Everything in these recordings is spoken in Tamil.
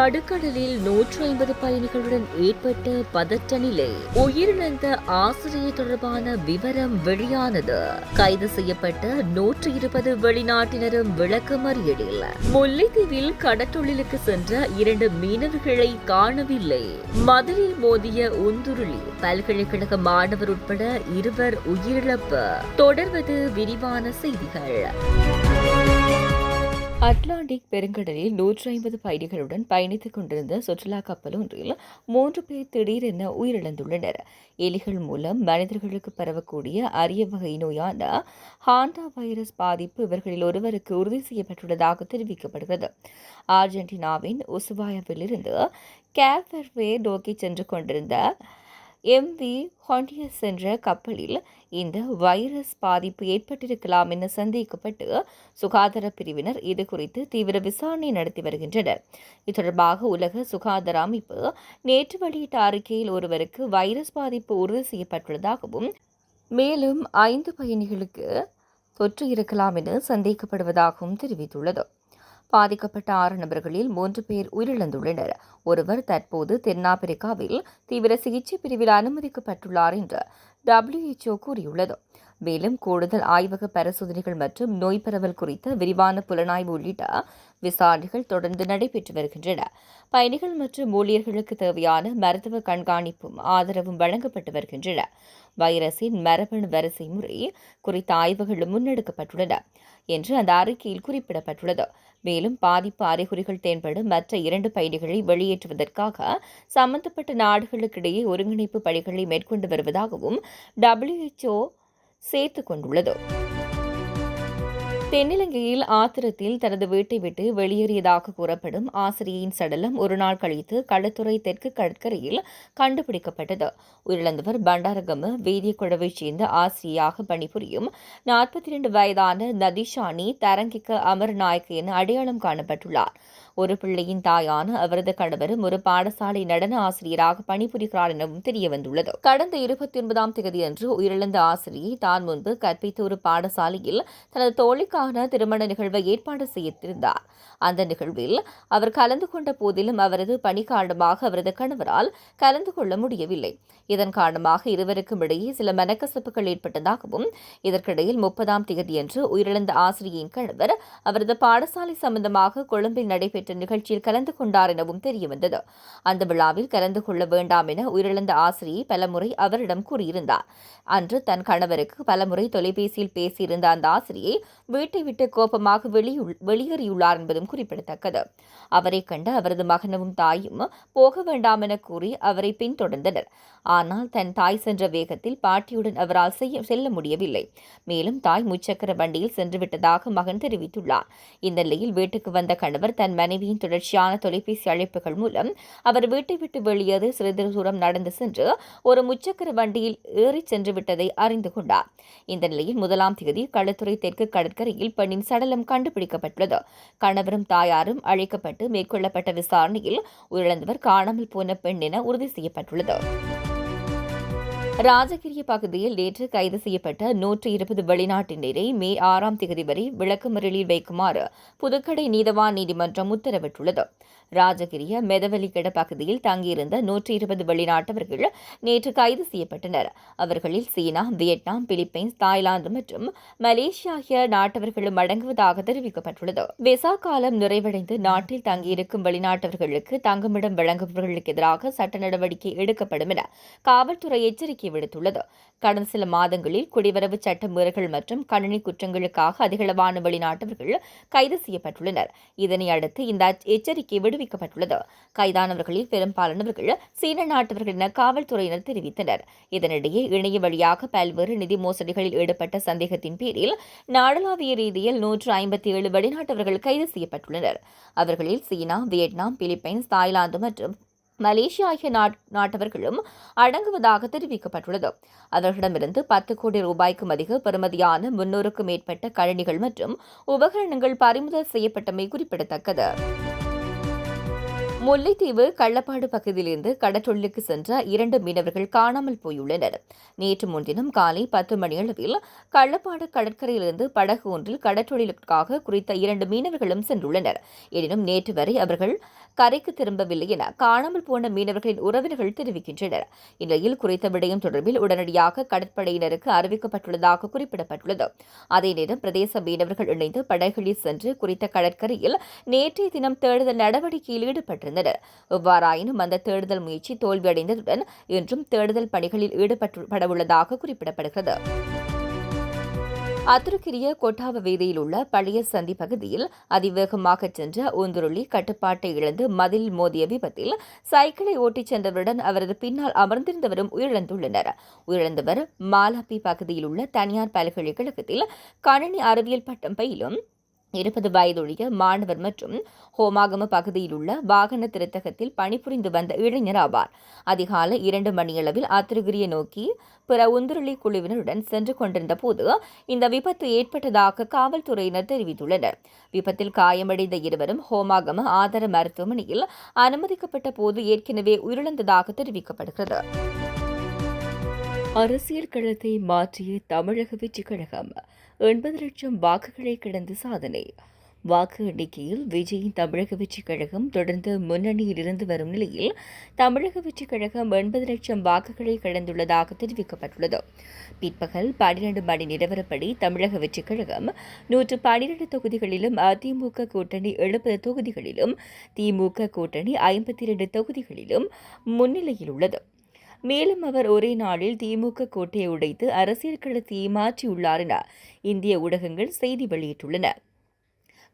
நடுக்கடலில் 150 பயணிகளுடன் ஏற்பட்ட பதற்ற நிலை. உயிரிழந்த ஆசிரியர் தொடர்பான விவரம் வெளியானது. கைது செய்யப்பட்ட 120 வெளிநாட்டினரும் விளக்கமறியலில். முல்லைத்தீவில் கடற்றொழிலுக்கு சென்ற 2 மீனவர்களை காணவில்லை. மதிலில் மோதிய உந்துருளி. பல்கலைக்கழக மாணவர் உட்பட 2 உயிரிழப்பு. தொடர்வது விரிவான செய்திகள். அட்லாண்டிக் பெருங்கடலில் 150 பயணிகளுடன் பயணித்துக் கொண்டிருந்த சுற்றுலா கப்பல் ஒன்றில் 3 பேர் திடீரென உயிரிழந்துள்ளனர். எலிகள் மூலம் மனிதர்களுக்கு பரவக்கூடிய அரிய வகை நோயான ஹாண்டா வைரஸ் பாதிப்பு இவர்களில் ஒருவருக்கு உறுதி செய்யப்பட்டுள்ளதாக தெரிவிக்கப்படுகிறது. அர்ஜென்டினாவின் உசுவாயாவிலிருந்து கேப் வெர்வே நோக்கி சென்று கொண்டிருந்த MV ஹாண்டியஸ் என்ற கப்பலில் இந்த வைரஸ் பாதிப்பு ஏற்பட்டிருக்கலாம் என சந்தேகிக்கப்பட்டு சுகாதார பிரிவினர் இதுகுறித்து தீவிர விசாரணை நடத்தி வருகின்றனர். இது தொடர்பாக உலக சுகாதார அமைப்பு நேற்று வெளியிட்ட அறிக்கையில் ஒருவருக்கு வைரஸ் பாதிப்பு உறுதி செய்யப்பட்டுள்ளதாகவும் மேலும் 5 பயணிகளுக்கு தொற்று இருக்கலாம் என சந்தேகிக்கப்படுவதாகவும் தெரிவித்துள்ளது. பாதிக்கப்பட்ட 6 நபர்களில் 3 பேர் உயிரிழந்துள்ளனர். ஒருவர் தற்போது தென்னாப்பிரிக்காவில் தீவிர சிகிச்சை பிரிவில் அனுமதிக்கப்பட்டுள்ளார் என்று WHO கூறியுள்ளது. மேலும் கூடுதல் ஆய்வக பரிசோதனைகள் மற்றும் நோய் பரவல் குறித்த விரிவான புலனாய்வு உள்ளிட்ட விசாரணைகள் தொடர்ந்து நடைபெற்று வருகின்றன. பயணிகள் மற்றும் ஊழியர்களுக்கு தேவையான மருத்துவ கண்காணிப்பும் ஆதரவும் வழங்கப்பட்டு வருகின்றன. வைரஸின் மரபணு வரிசை முறை குறித்த ஆய்வுகளும் முன்னெடுக்கப்பட்டுள்ளன என்று அந்த அறிக்கையில் குறிப்பிடப்பட்டுள்ளது. மேலும் பாதிப்பு அறிகுறிகள் தென்படும் மற்ற 2 பயணிகளை வெளியேற்றுவதற்காக சம்பந்தப்பட்ட நாடுகளுக்கிடையே ஒருங்கிணைப்பு பணிகளை மேற்கொண்டு வருவதாகவும் WHO சேர்த்துக் கொண்டுள்ளது. தென்னிலங்கையில் ஆத்திரத்தில் தனது வீட்டை விட்டு வெளியேறியதாக கூறப்படும் ஆசிரியையின் சடலம் ஒரு நாள் கழித்து களுத்துறை தெற்கு கடற்கரையில் கண்டுபிடிக்கப்பட்டது. உயிரிழந்தவர் பண்டாரகம வேதியக்குழவைச் சேர்ந்த ஆசிரியாக பணிபுரியும் 42 வயதான நதிஷானி தரங்கிக்க அமர்நாயக்க என அடையாளம் காணப்பட்டுள்ளார். ஒரு பிள்ளையின் தாயான அவரது கணவரும் ஒரு பாடசாலை நடன ஆசிரியராக பணிபுரிகிறார் எனவும் தெரியவந்துள்ளது. கடந்த 29ஆம் தேதியன்று உயிரிழந்த ஆசிரியை தான் முன்பு கற்பித்த ஒரு பாடசாலையில் தனது தோழிக்கான திருமண நிகழ்வை ஏற்பாடு செய்திருந்தார். அந்த நிகழ்வில் அவர் கலந்து கொண்ட போதிலும் அவரது பணி காரணமாக அவரது கணவரால் கலந்து கொள்ள முடியவில்லை. இதன் காரணமாக இருவருக்கும் இடையே சில மனக்கசப்புகள் ஏற்பட்டதாகவும் இதற்கிடையில் 30ஆம் தேதியன்று உயிரிழந்த ஆசிரியையின் கணவர் அவரது பாடசாலை சம்பந்தமாக கொழும்பில் நடைபெற்ற நிகழ்ச்சியில் கலந்து கொண்டார் எனவும் தெரியவந்தது. அந்த விழாவில் கலந்து கொள்ள வேண்டாம் என உயிரிழந்த ஆசிரியை பலமுறை அவரிடம் கூறியிருந்தார். அன்று தன் கணவருக்கு பலமுறை தொலைபேசியில் பேசியிருந்த அந்த ஆசிரியை வீட்டை விட்டு கோபமாக வெளியேறியுள்ளார் என்பதும் குறிப்பிடத்தக்கது. அவரை கண்ட அவரது மகனும் தாயும் போக வேண்டாம் என கூறி அவரை பின்தொடர்ந்தனர். ஆனால் தன் தாய் சென்ற வேகத்தில் பாட்டியுடன் அவரால் செல்ல முடியவில்லை. மேலும் தாய் முச்சக்கர வண்டியில் சென்றுவிட்டதாக மகன் தெரிவித்துள்ளார். இந்த நிலையில் வீட்டுக்கு வந்த கணவர் தன் மனைவியின் தொடர்ச்சியான தொலைபேசி அழைப்புகள் மூலம் அவர் வீட்டை விட்டு வெளியேறி சிறிது தூரம் நடந்து சென்று ஒரு முச்சக்கர வண்டியில் ஏறி சென்று விட்டதை அறிந்து கொண்டார். இந்த நிலையில் 1ஆம் தேதி களுத்துறை தெற்கு கடற்கரையில் பெண்ணின் சடலம் கண்டுபிடிக்கப்பட்டுள்ளது. கணவரும் தாயாரும் அழைக்கப்பட்டு மேற்கொள்ளப்பட்ட விசாரணையில் உயிரிழந்தவர் காணாமல் போன பெண் என உறுதி செய்யப்பட்டுள்ளது. ராஜகிரிய பகுதியில் நேற்று கைது செய்யப்பட்ட 120 வெளிநாட்டினரை மே 6ஆம் தேதி வரை விளக்கமறியலில் வைக்குமாறு புதுக்கடை நீதவான் நீதிமன்றம் உத்தரவிட்டுள்ளது. ராஜகிரிய மெதவலிகட பகுதியில் தங்கியிருந்த 120 வெளிநாட்டவர்கள் நேற்று கைது செய்யப்பட்டனர். அவர்களில் சீனா, வியட்நாம், பிலிப்பைன்ஸ், தாய்லாந்து மற்றும் மலேசியா ஆகிய நாட்டவர்களும் அடங்குவதாக தெரிவிக்கப்பட்டுள்ளது. விசா காலம் நிறைவடைந்து நாட்டில் தங்கியிருக்கும் வெளிநாட்டவர்களுக்கு தங்குமிடம் வழங்குபவர்களுக்கு எதிராக சட்ட நடவடிக்கை எடுக்கப்படும் என காவல்துறை எச்சரிக்கை விடுத்துள்ளது. கடந்த சில மாதங்களில் குடிவரவு சட்ட மீறல்கள் மற்றும் கணினி குற்றங்களுக்காக அதிகளவான வெளிநாட்டவர்கள் கைது செய்யப்பட்டுள்ளனர். இதனை அடுத்து இந்த எச்சரிக்கை விடுவிக்கப்பட்டுள்ளது. கைதானவர்களில் பெரும்பாலானவர்கள் சீன நாட்டவர்கள் என காவல்துறையினர் தெரிவித்தனர். இதனிடையே இணைய வழியாக பல்வேறு நிதி மோசடிகளில் ஈடுபட்ட சந்தேகத்தின் பேரில் நாடளாவிய ரீதியில் 157 வெளிநாட்டவர்கள் கைது செய்யப்பட்டுள்ளனர். அவர்களில் சீனா, வியட்நாம், பிலிப்பைன்ஸ், தாய்லாந்து மற்றும் மலேசியா ஆகிய நாட்டவர்களும் அடங்குவதாக தெரிவிக்கப்பட்டுள்ளது. அவர்களிடமிருந்து 10 கோடி ரூபாய்க்கும் அதிக பெறுமதியான 300க்கும் மேற்பட்ட கணினிகள் மற்றும் உபகரணங்கள் பறிமுதல் செய்யப்பட்டமை குறிப்பிடத்தக்கது. முல்லைத்தீவு கள்ளப்பாடு பகுதியிலிருந்து கடற்றொழிலுக்கு சென்ற 2 மீனவர்கள் காணாமல் போயுள்ளனர். நேற்று முன்தினம் காலை 10 மணியளவில் கள்ளப்பாடு கடற்கரையிலிருந்து படகு ஒன்றில் கடற்றொழிலுக்காக குறித்த 2 மீனவர்களும் சென்றுள்ளனர். எனினும் நேற்று வரை அவர்கள் கரைக்கு திரும்பவில்லை என காணாமல் போன மீனவர்களின் உறவினர்கள் தெரிவிக்கின்றனர். இந்நிலையில் குறித்த விடயம் தொடர்பில் உடனடியாக கடற்படையினருக்கு அறிவிக்கப்பட்டுள்ளதாக குறிப்பிடப்பட்டுள்ளது. அதே நேரம் பிரதேச மீனவர்கள் இணைந்து படகுகளில் சென்று குறித்த கடற்கரையில் நேற்றைய தினம் தேடுதல் நடவடிக்கையில் ஈடுபட்டிருந்தனர். எவ்வாறாயினும் அந்த தேடுதல் முயற்சி தோல்வியடைந்ததுடன் இன்றும் தேடுதல் பணிகளில் ஈடுபடவுள்ளதாக குறிப்பிடப்படுகிறது. அத்துருக்கிரிய கொட்டாவ வீதியில் உள்ள பழைய சந்தி பகுதியில் அதிவேகமாக சென்ற ஊந்துருளி கட்டுப்பாட்டை இழந்து மதில் மோதிய விபத்தில் சைக்கிளை ஓட்டிச் சென்றவருடன் அவரது பின்னால் அமர்ந்திருந்தவரும் உயிரிழந்துள்ளனர். உயிரிழந்தவர் மாலாப்பி பகுதியில் உள்ள தனியார் பல்கலைக்கழகத்தில் கணினி அறிவியல் பட்டம் பயிலும் 20 வயதுடைய மாணவர் மற்றும் ஹோமாகம பகுதியில் உள்ள வாகன திருத்தகத்தில் பணிபுரிந்து வந்த இளைஞர் ஆவார். அதிகாலை 2 மணியளவில் அத்திருகிரியை நோக்கி பிற உந்துருளி குழுவினருடன் சென்று கொண்டிருந்த போது இந்த விபத்து ஏற்பட்டதாக காவல்துறையினர் தெரிவித்துள்ளனர். விபத்தில் காயமடைந்த இருவரும் ஹோமாகம ஆதார மருத்துவமனையில் அனுமதிக்கப்பட்ட போது ஏற்கனவே உயிரிழந்ததாக தெரிவிக்கப்படுகிறது. அரசியல் களத்தை மாற்றிய தமிழக வெற்றிக் கழகம் 80 லட்சம் வாக்குகளை கடந்து சாதனை. வாக்கு எண்ணிக்கையில் விஜயின் தமிழக வெற்றிக் கழகம் தொடர்ந்து முன்னணியில் இருந்து வரும் நிலையில் தமிழக வெற்றிக் கழகம் 80 லட்சம் வாக்குகளை கடந்துள்ளதாக தெரிவிக்கப்பட்டுள்ளது. பிற்பகல் 12 மணி நிலவரப்படி தமிழக வெற்றிக் கழகம் 112 தொகுதிகளிலும், அதிமுக கூட்டணி 70 தொகுதிகளிலும், திமுக கூட்டணி 52 தொகுதிகளிலும் முன்னிலையில் உள்ளது. மேலும் அவர் ஒரே நாளில் திமுக கோட்டையை உடைத்து அரசியல் களத்தை மாற்றியுள்ளார் என இந்திய ஊடகங்கள் செய்தி வெளியிட்டுள்ளன.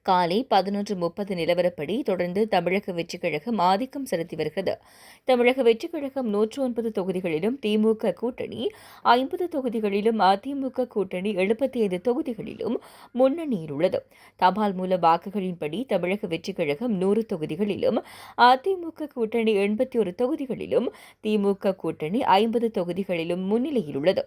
காலை 11:30 நிலவரப்படி தொடர்ந்து தமிழக வெற்றிக் கழகம் ஆதிக்கம் செலுத்தி வருகிறது. தமிழக வெற்றிக் கழகம் 109 தொகுதிகளிலும், திமுக கூட்டணி 50 தொகுதிகளிலும், அதிமுக கூட்டணி 75 தொகுதிகளிலும் முன்னணியில் உள்ளது. தபால் மூல வாக்குகளின்படி தமிழக வெற்றிக் கழகம் 100 தொகுதிகளிலும், அதிமுக கூட்டணி 81 தொகுதிகளிலும், திமுக கூட்டணி 50 தொகுதிகளிலும் முன்னிலையில் உள்ளது.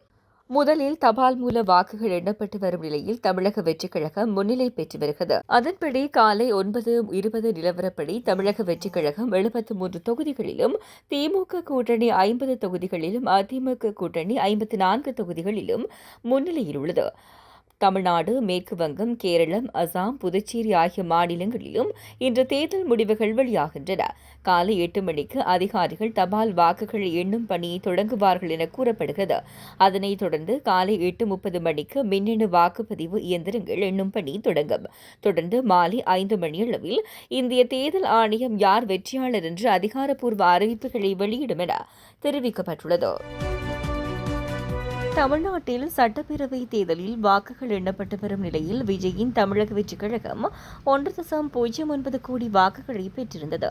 முதலில் தபால் மூல வாக்குகள் எண்ணப்பட்டு வரும் நிலையில் தமிழக வெற்றிக் கழகம் முன்னிலை பெற்று வருகிறது. அதன்படி காலை 9:20 நிலவரப்படி தமிழக வெற்றிக் கழகம் 73 தொகுதிகளிலும், திமுக கூட்டணி 50 தொகுதிகளிலும், அதிமுக கூட்டணி 54 தொகுதிகளிலும் முன்னிலையில் உள்ளது. தமிழ்நாடு, மேற்கு வங்கம், கேரளம், அசாம், புதுச்சேரி ஆகிய மாநிலங்களிலும் இன்று தேர்தல் முடிவுகள் வெளியாகின்றன. காலை 8 மணிக்கு அதிகாரிகள் தபால் வாக்குகளை எண்ணும் பணியை தொடங்குவார்கள் என கூறப்படுகிறது. அதனைத் தொடர்ந்து காலை 8:30 மணிக்கு மின்னணு வாக்குப்பதிவு இயந்திரங்கள் எண்ணும் பணி தொடங்கும். தொடர்ந்து மாலை 5 மணியளவில் இந்திய தேர்தல் ஆணையம் யார் வெற்றியாளர் என்று அதிகாரப்பூர்வ அறிவிப்புகளை வெளியிடும் என தெரிவிக்கப்பட்டுள்ளது. தமிழ்நாட்டில் சட்டப்பேரவை தேர்தலில் வாக்குகள் எண்ணப்பட்டு வரும் நிலையில் விஜயின் தமிழக வெற்றிக் கழகம் 1.09 கோடி வாக்குகளை பெற்றிருந்தது.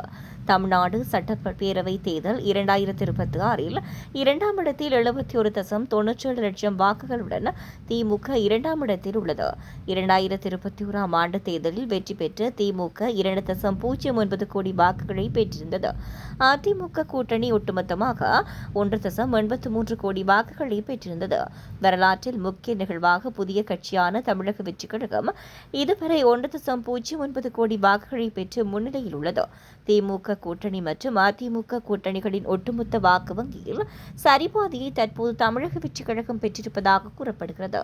தமிழ்நாடு சட்டப்பேரவை தேர்தல் 2026இல் 2ஆம் இடத்தில் 71.97 லட்சம் வாக்குகளுடன் திமுக 2ஆம் இடத்தில் உள்ளது. 2021ஆம் ஆண்டு தேர்தலில் வெற்றி பெற்ற திமுக 2.09 கோடி வாக்குகளை பெற்றிருந்தது. அதிமுக கூட்டணி ஒட்டுமொத்தமாக 1.83 கோடி வாக்குகளை பெற்றிருந்தது. வரலாற்றில் முக்கிய நிகழ்வாக புதிய கட்சியான தமிழக வெற்றிக் கழகம் இதுவரை 1.09 கோடி வாக்குகளை பெற்று முன்னிலையில் உள்ளது. திமுக கூட்டணி மற்றும் அதிமுக கூட்டணிகளின் ஒட்டுமொத்த வாக்கு வங்கியில் சரிபாதியை தற்போது தமிழக வெற்றிக் கழகம் பெற்றிருப்பதாக கூறப்படுகிறது.